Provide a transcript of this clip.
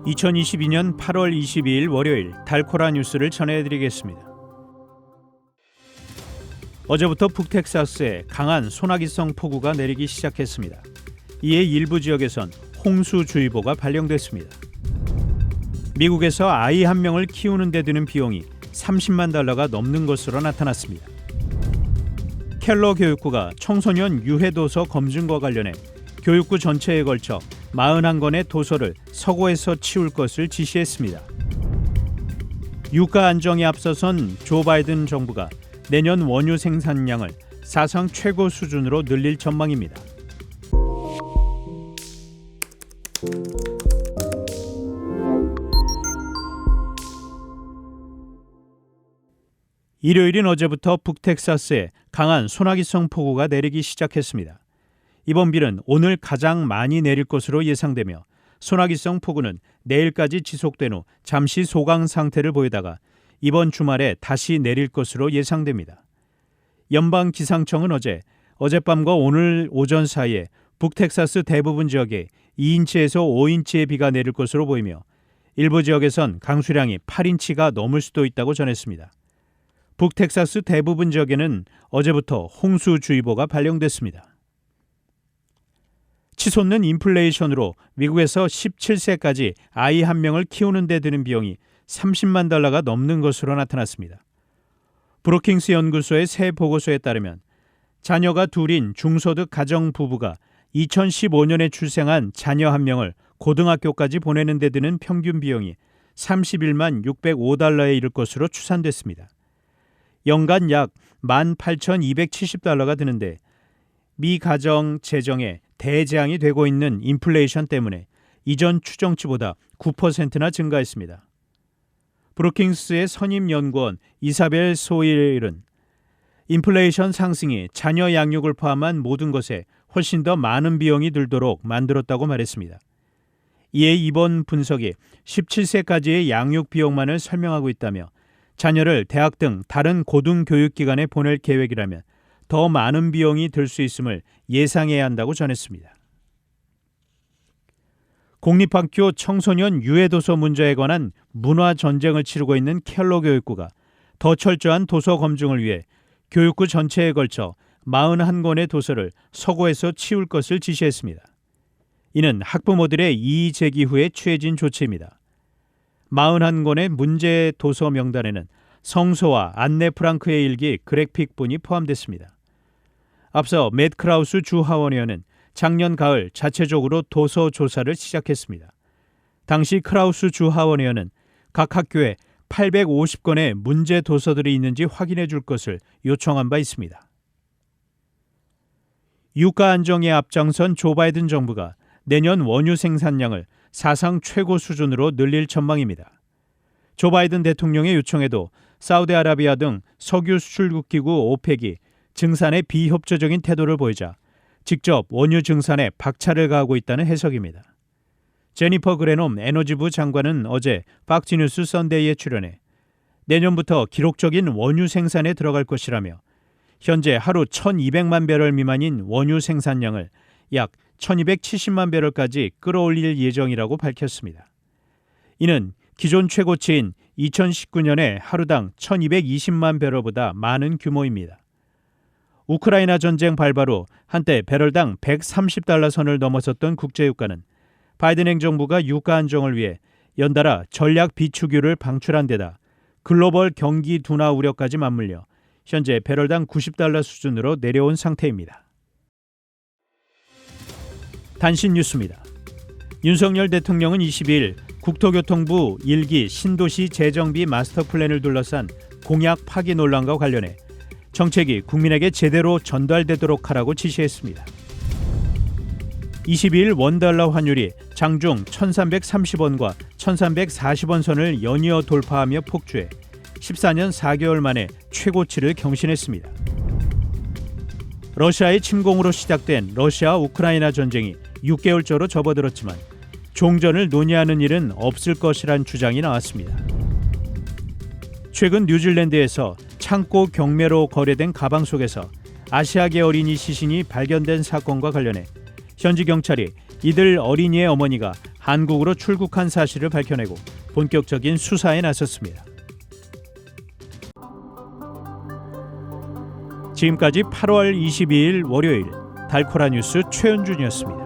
2022년 8월 22일 월요일 달코라 뉴스를 전해드리겠습니다. 어제부터 북텍사스에 강한 소나기성 폭우가 내리기 시작했습니다. 이에 일부 지역에선 홍수주의보가 발령됐습니다. 미국에서 아이 한 명을 키우는 데 드는 비용이 $30만 넘는 것으로 나타났습니다. 켈러 교육부가 청소년 유해도서 검증과 관련해 교육부 전체에 걸쳐 41권의 도서를 서고에서 치울 것을 지시했습니다. 유가 안정에 앞서선 조 바이든 정부가 내년 원유 생산량을 사상 최고 수준으로 늘릴 전망입니다. 일요일인 어제부터 북텍사스에 강한 소나기성 폭우가 내리기 시작했습니다. 이번 비는 오늘 가장 많이 내릴 것으로 예상되며 소나기성 폭우는 내일까지 지속된 후 잠시 소강 상태를 보이다가 이번 주말에 다시 내릴 것으로 예상됩니다. 연방기상청은 어젯밤과 오늘 오전 사이에 북텍사스 대부분 지역에 2인치에서 5인치의 비가 내릴 것으로 보이며 일부 지역에선 강수량이 8인치가 넘을 수도 있다고 전했습니다. 북텍사스 대부분 지역에는 어제부터 홍수주의보가 발령됐습니다. 치솟는 인플레이션으로 미국에서 17세까지 아이 한 명을 키우는 데 드는 비용이 $30만 넘는 것으로 나타났습니다. 브루킹스 연구소의 새 보고서에 따르면 자녀가 둘인 중소득 가정 부부가 2015년에 출생한 자녀 한 명을 고등학교까지 보내는 데 드는 평균 비용이 $31만 $605에 이를 것으로 추산됐습니다. 연간 약 $18,270가 드는데 미 가정 재정에 대재앙이 되고 있는 인플레이션 때문에 이전 추정치보다 9%나 증가했습니다. 브루킹스의 선임 연구원 이사벨 소일은 인플레이션 상승이 자녀 양육을 포함한 모든 것에 훨씬 더 많은 비용이 들도록 만들었다고 말했습니다. 이에 이번 분석이 17세까지의 양육 비용만을 설명하고 있다며 자녀를 대학 등 다른 고등교육기관에 보낼 계획이라면 더 많은 비용이 들 수 있음을 예상해야 한다고 전했습니다. 공립학교 청소년 유해도서 문제에 관한 문화 전쟁을 치르고 있는 켈러 교육부가 더 철저한 도서 검증을 위해 교육부 전체에 걸쳐 41권의 도서를 서고에서 치울 것을 지시했습니다. 이는 학부모들의 이의 제기 후에 취해진 조치입니다. 41권의 문제 도서 명단에는 성서와 안네 프랑크의 일기 그래픽본이 포함됐습니다. 앞서 맷 크라우스 주하원의원은 작년 가을 자체적으로 도서 조사를 시작했습니다. 당시 크라우스 주하원의원은 각 학교에 850권의 문제 도서들이 있는지 확인해 줄 것을 요청한 바 있습니다. 유가 안정에 앞장선 조 바이든 정부가 내년 원유 생산량을 사상 최고 수준으로 늘릴 전망입니다. 조 바이든 대통령의 요청에도 사우디아라비아 등 석유 수출국 기구 오펙이 증산에 비협조적인 태도를 보이자 직접 원유 증산에 박차를 가하고 있다는 해석입니다. 제니퍼 그레놈 에너지부 장관은 어제 팍스뉴스 선데이에 출연해 내년부터 기록적인 원유 생산에 들어갈 것이라며 현재 하루 1,200만 배럴 미만인 원유 생산량을 약 1,270만 배럴까지 끌어올릴 예정이라고 밝혔습니다. 이는 기존 최고치인 2019년에 하루당 1,220만 배럴보다 많은 규모입니다. 우크라이나 전쟁 발발 후 한때 배럴당 $130 선을 넘어섰던 국제유가는 바이든 행정부가 유가 안정을 위해 연달아 전략 비축유를 방출한 데다 글로벌 경기 둔화 우려까지 맞물려 현재 배럴당 $90 수준으로 내려온 상태입니다. 단신 뉴스입니다. 윤석열 대통령은 22일 국토교통부 1기 신도시 재정비 마스터 플랜을 둘러싼 공약 파기 논란과 관련해 정책이 국민에게 제대로 전달되도록 하라고 지시했습니다. 22일 원달러 환율이 장중 1,330원과 1,340원 선을 연이어 돌파하며 폭주해 14년 4개월 만에 최고치를 경신했습니다. 러시아의 침공으로 시작된 러시아 우크라이나 전쟁이 6개월째로 접어들었지만 종전을 논의하는 일은 없을 것이란 주장이 나왔습니다. 최근 뉴질랜드에서 창고 경매로 거래된 가방 속에서 아시아계 어린이 시신이 발견된 사건과 관련해 현지 경찰이 이들 어린이의 어머니가 한국으로 출국한 사실을 밝혀내고 본격적인 수사에 나섰습니다. 지금까지 8월 22일 월요일 달코라 뉴스 최현준이었습니다.